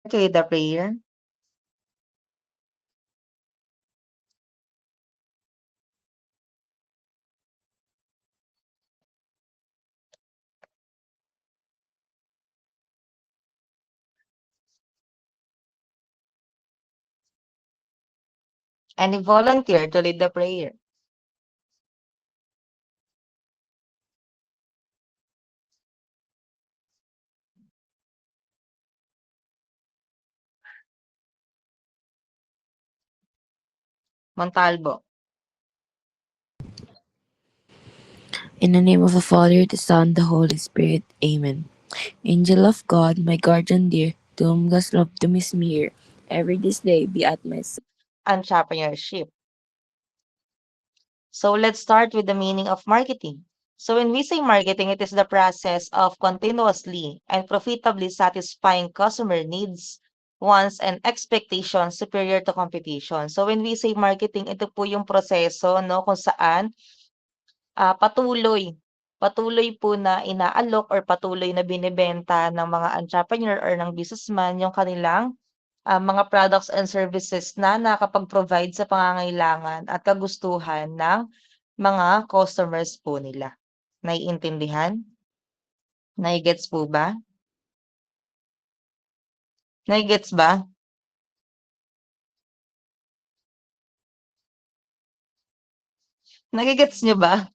Okay, the prayer. Any volunteer to lead the prayer? Montalvo. In the name of the Father, the Son, the Holy Spirit. Amen. Angel of God, my guardian dear, to whom God's love to miss me here, every this day be at my side. Entrepreneurship. So let's start with the meaning of marketing. So when we say marketing, it is the process of continuously and profitably satisfying customer needs, wants, and expectations superior to competition. So when we say marketing, ito po yung proseso, no, kung saan patuloy po na inaalok or patuloy na binebenta ng mga entrepreneur or ng businessman yung kanilang mga products and services na nakakapag-provide sa pangangailangan at kagustuhan ng mga customers po nila. Naiintindihan? Nai-gets po ba? Nai-gets ba? Nage-gets niyo ba?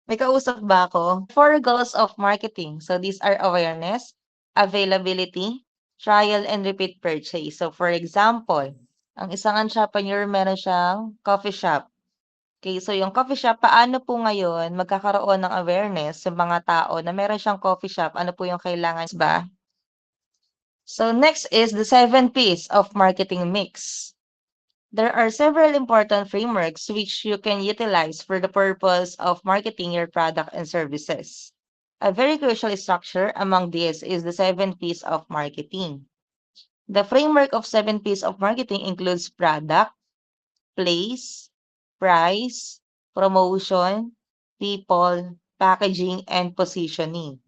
May kausap ba ako? 4 goals of marketing. So these are awareness, availability, trial, and repeat purchase. So for example, ang isang entrepreneur meron siyang coffee shop. Okay, so yung coffee shop, paano po ngayon magkakaroon ng awareness sa mga tao na meron siyang coffee shop? Ano po yung kailangan ba? So next is the 7 P's of marketing mix. There are several important frameworks which you can utilize for the purpose of marketing your product and services. A very crucial structure among these is the 7 P's of marketing. The framework of 7 P's of marketing includes product, place, price, promotion, people, packaging, and positioning.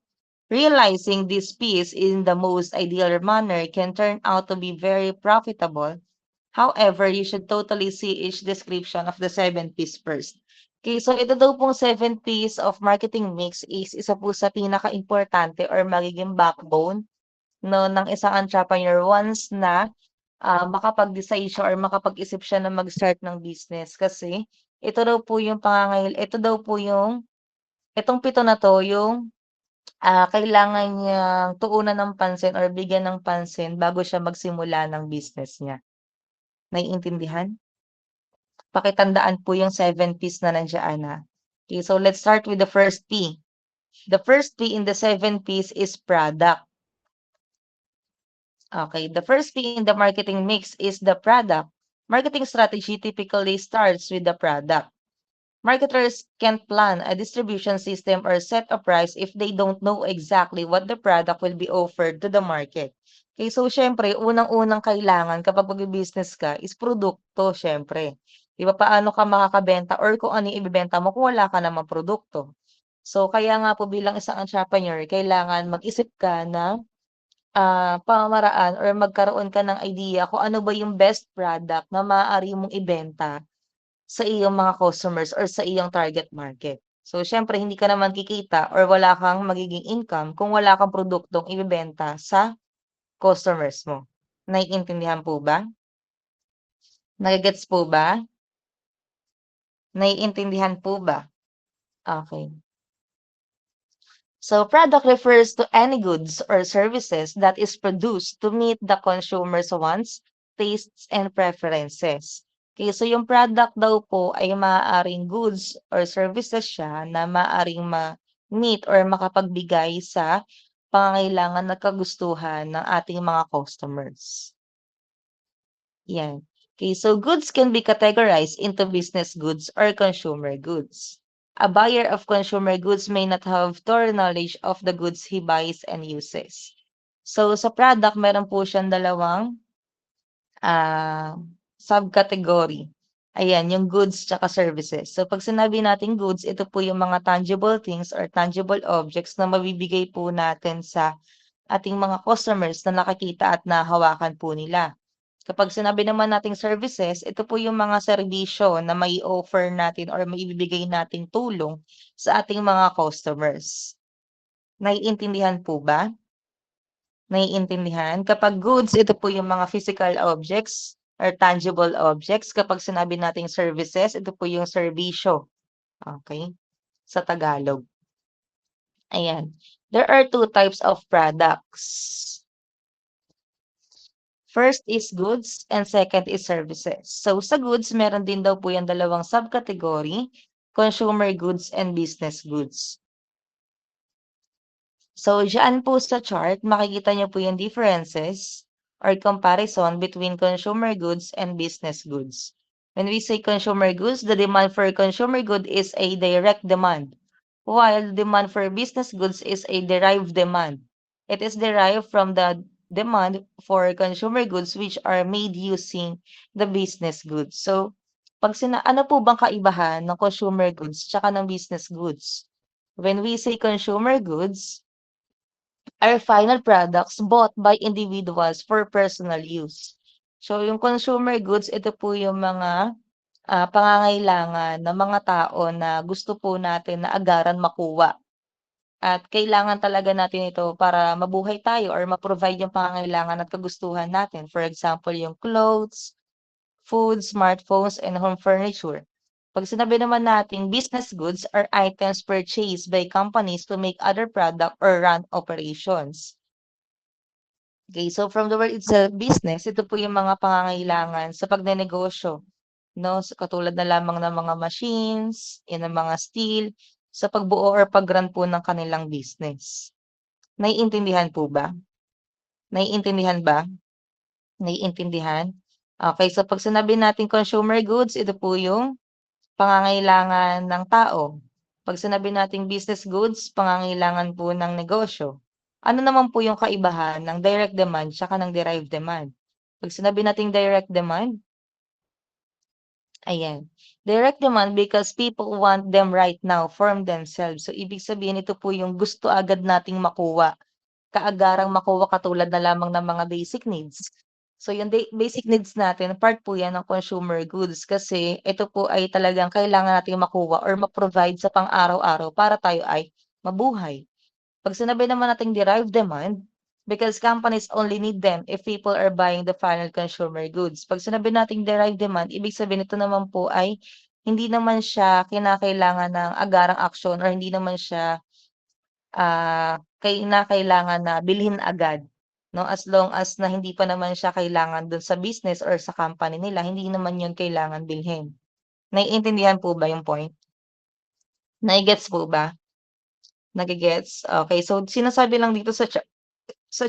Realizing this piece in the most ideal manner can turn out to be very profitable. However, you should totally see each description of the 7 P's first. Okay, so ito daw pong 7 P's of marketing mix is isa po sa pinaka-importante or magiging backbone no, ng isang entrepreneur once na makapag-decide siya or makapag-isip siya na mag-start ng business. Kasi ito daw po yung, itong 7 na to yung kailangan niyang tuunan ng pansin or bigyan ng pansin bago siya magsimula ng business niya. Naiintindihan? Pakitandaan po yung 7 P's na nandiyan, ha. Okay, so let's start with the first P. The first P in the 7 P's is product. Okay, the first P in the marketing mix is the product. Marketing strategy typically starts with the product. Marketers can't plan a distribution system or set a price if they don't know exactly what the product will be offered to the market. Okay, so syempre, unang-unang kailangan kapag mag-business ka is produkto, syempre. Di ba, paano ka makakabenta or kung ano yung ibibenta mo kung wala ka namang produkto. So, kaya nga po bilang isang entrepreneur, kailangan mag-isip ka ng pamamaraan or magkaroon ka ng idea kung ano ba yung best product na maaari mong ibenta sa iyong mga customers or sa iyong target market. So, siyempre hindi ka naman kikita or wala kang magiging income kung wala kang produktong ibebenta sa customers mo. Naiintindihan po ba? Nage-gets po ba? Naiintindihan po ba? Okay. So, product refers to any goods or services that is produced to meet the consumer's wants, tastes, and preferences. Okay, so yung product daw po ay maaaring goods or services siya na maaaring ma-meet or makapagbigay sa pangangailangan at kagustuhan ng ating mga customers. Yan. Okay, so goods can be categorized into business goods or consumer goods. A buyer of consumer goods may not have thorough knowledge of the goods he buys and uses. So, sa product, meron po siyang dalawang subcategory. Ayan, yung goods tsaka services. So, pag sinabi natin goods, ito po yung mga tangible things or tangible objects na mabibigay po natin sa ating mga customers na nakikita at nahawakan po nila. Kapag sinabi naman nating services, ito po yung mga serbisyo na mai-offer natin or maibibigay nating tulong sa ating mga customers. Naiintindihan po ba? Naiintindihan? Kapag goods, ito po yung mga physical objects or tangible objects. Kapag sinabi nating services, ito po yung serbisyo. Okay? Sa Tagalog. Ayan. There are two types of products. First is goods and second is services. So sa goods, meron din daw po yung dalawang subcategory, consumer goods and business goods. So diyan po sa chart, makikita niyo po yung differences or comparison between consumer goods and business goods. When we say consumer goods, the demand for consumer good is a direct demand, while the demand for business goods is a derived demand. It is derived from the demand for consumer goods which are made using the business goods. So, ano po bang kaibahan ng consumer goods tsaka ng business goods? When we say consumer goods, are final products bought by individuals for personal use. So, yung consumer goods, ito po yung mga pangangailangan ng mga tao na gusto po natin na agaran makuha. At kailangan talaga natin ito para mabuhay tayo or ma-provide yung pangangailangan at kagustuhan natin. For example, yung clothes, food, smartphones, and home furniture. Pag sinabi naman natin, business goods are items purchased by companies to make other product or run operations. Okay, so from the word itself, business, ito po yung mga pangangailangan sa pagnenegosyo, no? Katulad na lamang ng mga machines, yan ang mga steel, sa pagbuo or pag-run po ng kanilang business. Naiintindihan po ba? Naiintindihan ba? Naiintindihan? Okay, so pag sinabi natin consumer goods, ito po yung pangangailangan ng tao. Pag sinabi nating business goods, pangangailangan po ng negosyo. Ano naman po yung kaibahan ng direct demand tsaka ng derived demand? Pag sinabi nating direct demand, ayan. Direct demand because people want them right now from themselves. So, ibig sabihin, ito po yung gusto agad nating makuha. Kaagarang makuha katulad na lamang ng mga basic needs. So, yung basic needs natin, part po yan ng consumer goods kasi ito po ay talagang kailangan nating makuha or ma-provide sa pang-araw-araw para tayo ay mabuhay. Pag sinabi naman nating derived demand, because companies only need them if people are buying the final consumer goods. Pag sinabi nating derived demand, ibig sabihin ito naman po ay hindi naman siya kinakailangan ng agarang aksyon or hindi naman siya kinakailangan na bilhin agad, 'no? As long as na hindi pa naman siya kailangan dun sa business or sa company nila, hindi naman yun kailangan bilhin. Naiintindihan po ba yung point? Nai-gets po ba? Nage-gets? Okey, so sinasabi lang dito sa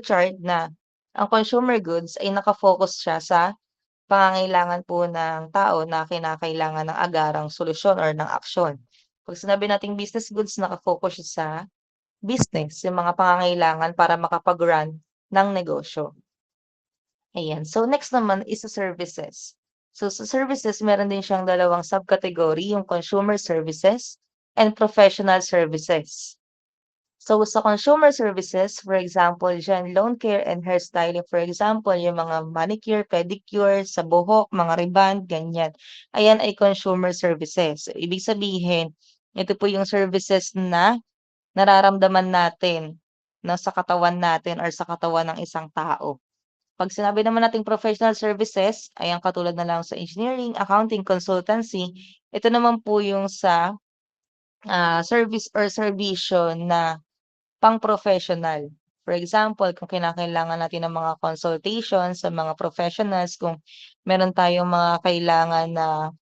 chart na ang consumer goods ay naka-focus siya sa pangangailangan po ng tao na kinakailangan ng agarang solusyon or ng aksyon. 'Pag sinabi nating business goods, naka-focus siya sa business, yung mga pangangailangan para makapag-run ng negosyo. Ayan. So, next naman is sa services. So, sa services, meron din siyang dalawang subcategory, yung consumer services and professional services. So, sa consumer services, for example, dyan, loan care and hairstyling, for example, yung mga manicure, pedicure, sa buhok, mga reband, ganyan. Ayan ay consumer services. So, ibig sabihin, ito po yung services na nararamdaman natin, 'no, sa katawan natin or sa katawan ng isang tao. 'Pag sinabi naman nating professional services, ayan katulad na lang sa engineering, accounting, consultancy, ito naman po yung sa, service or serbisyo na pang-professional. For example, kung kinakailangan natin ng mga consultation sa mga professionals, kung meron tayong mga kailangan na,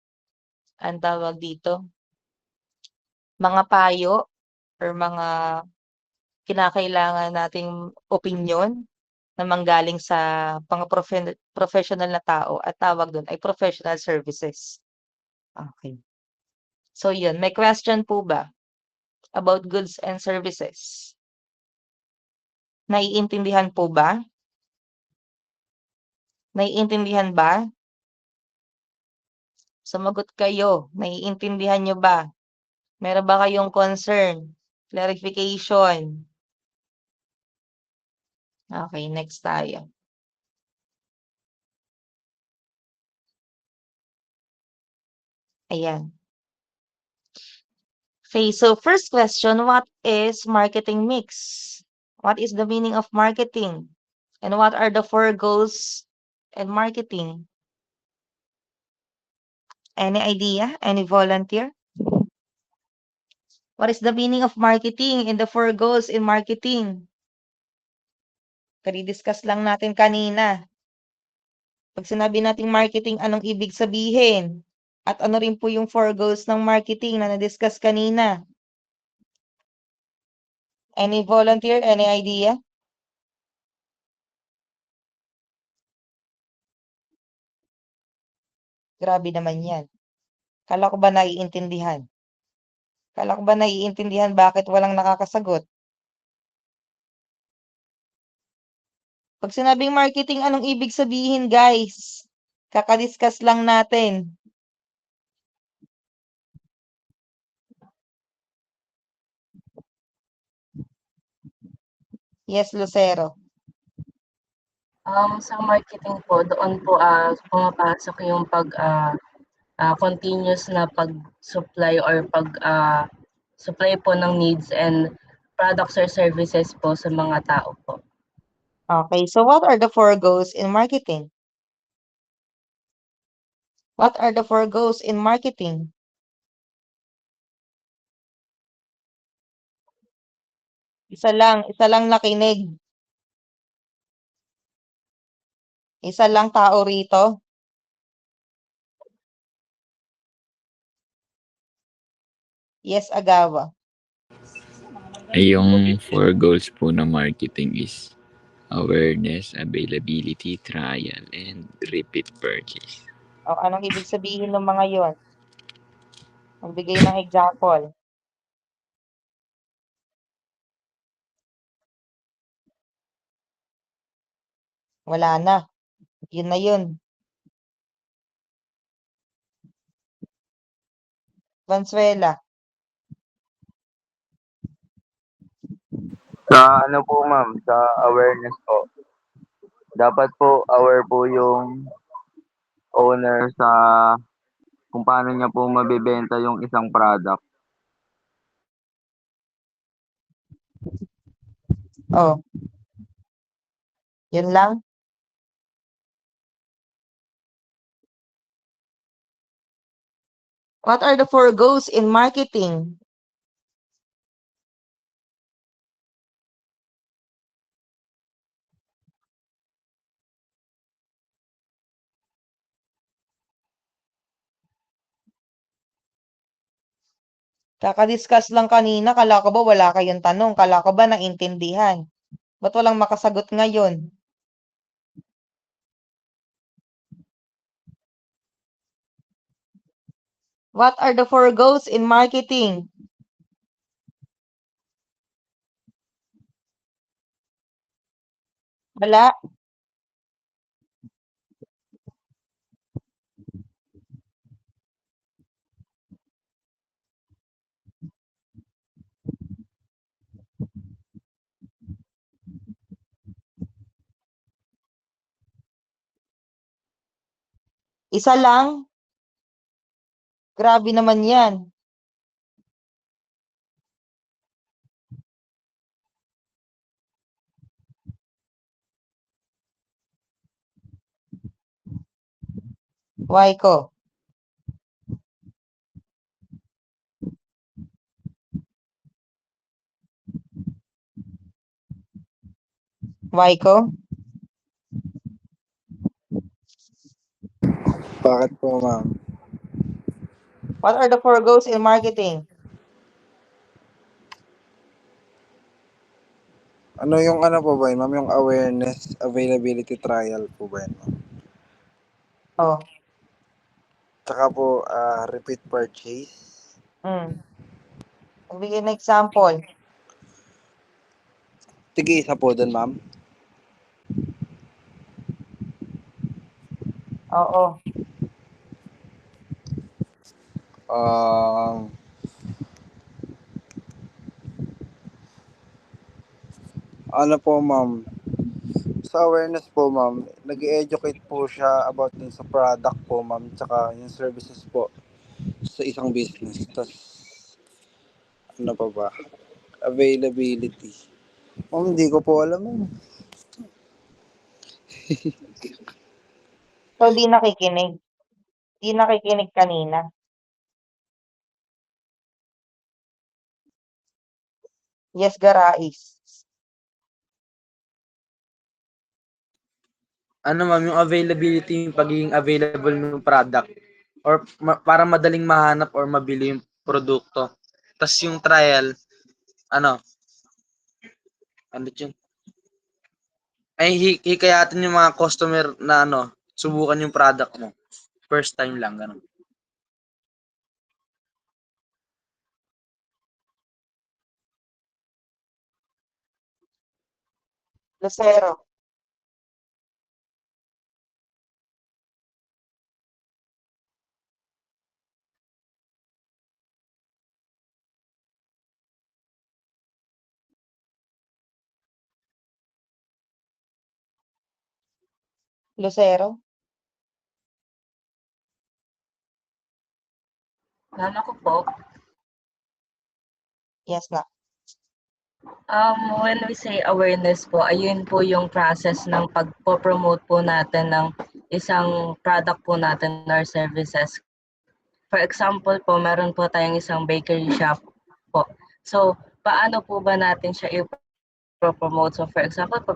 anong tawag dito, mga payo or mga kinakailangan nating opinyon na manggaling sa mga professional na tao at tawag dun ay professional services. Okay. So yun, may question po ba about goods and services? Naiintindihan po ba? Naiintindihan ba? Sumagot kayo, naiintindihan niyo ba? Meron ba kayong concern, clarification? Okay, next tayo. Ayan. Okay, so first question, what is marketing mix? What is the meaning of marketing? And what are the 4 goals in marketing? Any idea? Any volunteer? What is the meaning of marketing and the 4 goals in marketing? Discuss lang natin kanina. Pag sinabi nating marketing, anong ibig sabihin? At ano rin po yung 4 goals ng marketing na na-discuss kanina? Any volunteer? Any idea? Grabe naman yan. Kala ko ba naiintindihan? Kala ko ba naiintindihan bakit walang nakakasagot? Pag sinabing marketing, anong ibig sabihin, guys? Kakadiscuss lang natin. Yes, Lucero. Sa marketing po, doon po pumapasok yung continuous na pag-supply or supply po ng needs and products or services po sa mga tao po. Okay, so what are the 4 goals in marketing? What are the 4 goals in marketing? Isa lang nakinig. Isa lang tao rito. Yes, Agawa. Yung 4 goals po ng marketing is awareness, availability, trial, and repeat purchase. O, anong ibig sabihin ng mga yon? Magbigay ng example. Wala na. Yun na yun. Valenzuela. Sa ano po ma'am, sa awareness po. Dapat po aware po yung owner sa kung paano niya po mabebenta yung isang product. Oh. Yun lang. What are the 4 goals in marketing? Kakadiscuss lang kanina, kala ko ba wala kayong tanong? Kala ko ba naintindihan? Ba't walang makasagot ngayon? What are the 4 goals in marketing? Wala. Isa lang? Grabe naman yan. Waiko. Waiko? Bakit po, ma'am? What are the 4 goals in marketing? Ano yung ano po ba yun, ma'am? Yung awareness, availability trial po ba yun, ma'am? Oh. Tsaka po, repeat purchase. Magbigay ng example. Sige, isa po dun, ma'am. Oo. Um, ano po, ma'am? Sa awareness po, ma'am, nag-educate po siya about din sa product po, ma'am, tsaka yung services po sa isang business. Tapos, ano pa ba? Availability. Ma'am, hindi ko po alam, ma'am. So, di nakikinig. Di nakikinig kanina. Yes, Garais. Ano ma'am, yung availability, yung pagiging available ng product or para madaling mahanap or mabili yung produkto. Tapos yung trial, ano yun? Ay, hikayatin yung mga customer na subukan yung product mo. First time lang, ganun. Lucero. Lucero. Ma'am, ako po, Yes na. when we say awareness po, ayun po yung process ng pagpo-promote po natin ng isang product po natin or services. For example po, meron po tayong isang bakery shop po. So, paano po ba natin siya i-promote? So, for example po,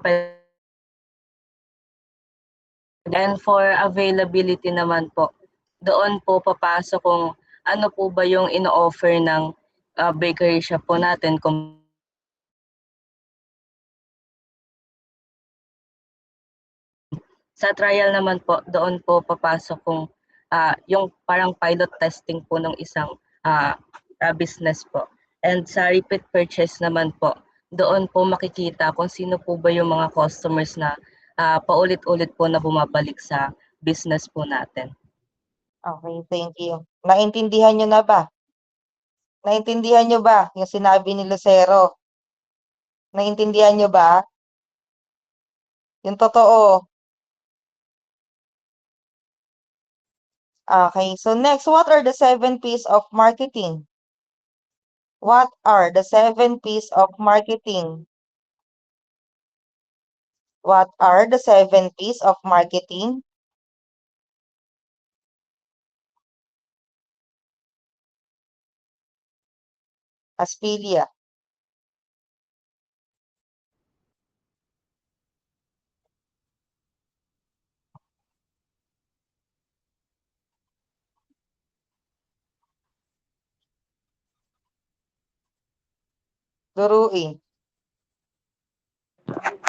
and for availability naman po, doon po papasok kung ano po ba yung ino-offer ng bakery shop po natin. Kung sa trial naman po, doon po papasok kung yung parang pilot testing po ng isang business po. And sa repeat purchase naman po, doon po makikita kung sino po ba yung mga customers na paulit-ulit po na bumabalik sa business po natin. Okay, thank you. Naintindihan nyo na ba? Naintindihan nyo ba yung sinabi ni Lucero? Naintindihan nyo ba? Yung totoo. Okay, so next, what are the 7 P's of marketing? What are the 7 P's of marketing? What are the 7 P's of marketing? Aspilia. Turuin.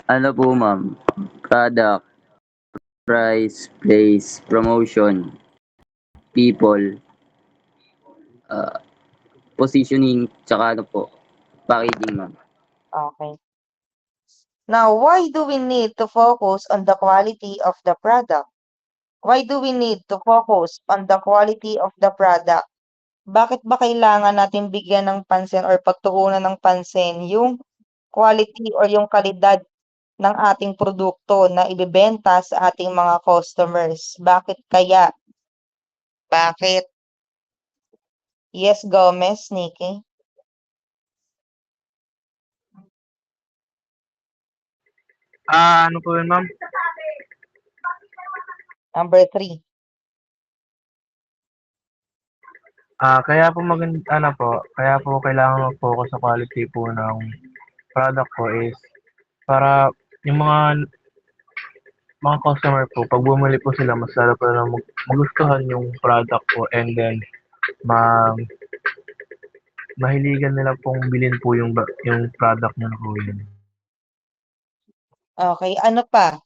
Ano po, ma'am? Product, price, place, promotion, people, positioning, tsaka ano po, packaging, ma'am. Okay. Now, why do we need to focus on the quality of the product? Why do we need to focus on the quality of the product? Bakit ba kailangan natin bigyan ng pansin or pagtuunan ng pansin yung quality or yung kalidad ng ating produkto na ibebenta sa ating mga customers? Bakit kaya? Bakit? Yes, Gomez, Nikki. Ano po yun, ma'am? Number 3. Kaya po kaya po kailangan mag-focus sa quality po ng product po is para yung mga customer po, pag bumili po sila, mas lalo po na magustuhan yung product po and then ma mahiligan nila pong bilhin po yung product na po yun. Okay, ano pa?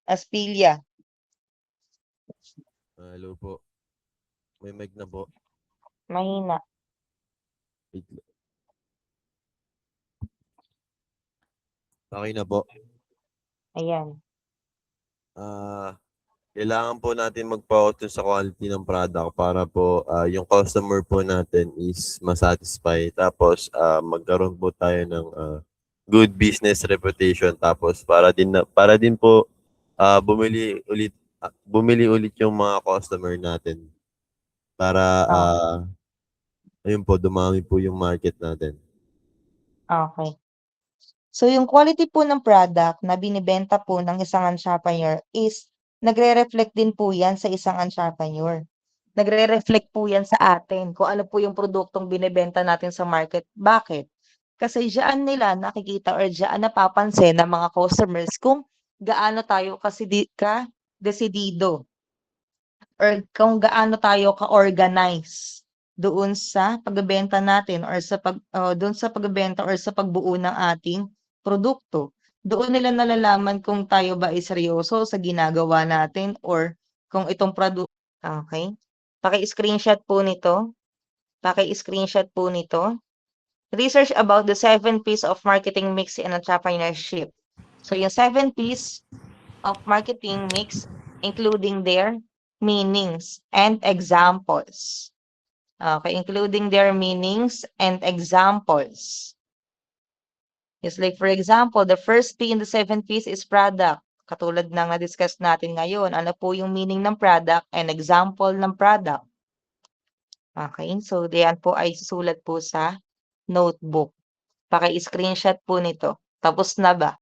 Aspilia. Hello po. May mic na po. Mahina. Wait lang. Okay na po. Ayan. Kailangan po natin mag-focus sa quality ng product para po yung customer po natin is masatisfy. Tapos magkaroon po tayo ng good business reputation, tapos para din po bumili ulit yung mga customer natin para Okay. ayun po, dumami po yung market natin. Okay. So, yung quality po ng product na binibenta po ng isang entrepreneur is nagre-reflect din po yan sa isang entrepreneur. Nagre-reflect po yan sa atin kung ano po yung produktong binibenta natin sa market. Bakit? Kasi diyan nila nakikita or diyan napapansin ng mga customers kung gaano tayo ka-desidido or kung gaano tayo ka-organize doon sa pagbebenta natin or doon sa pagbebenta or sa pagbuo ng ating produkto. Doon nila nalalaman kung tayo ba ay seryoso sa ginagawa natin or kung itong okay. Paki-screenshot po nito. Paki-screenshot po nito. Research about the 7 P's of marketing mix in entrepreneurship. So yung 7 P's of marketing mix, including their meanings and examples. Okay, including their meanings and examples. Just like for example, the first P in the 7 P's is product. Katulad ng na-discuss natin ngayon, ano po yung meaning ng product and example ng product. Okay, so diyan po ay susulat po sa notebook. Paki-screenshot po nito. Tapos na ba?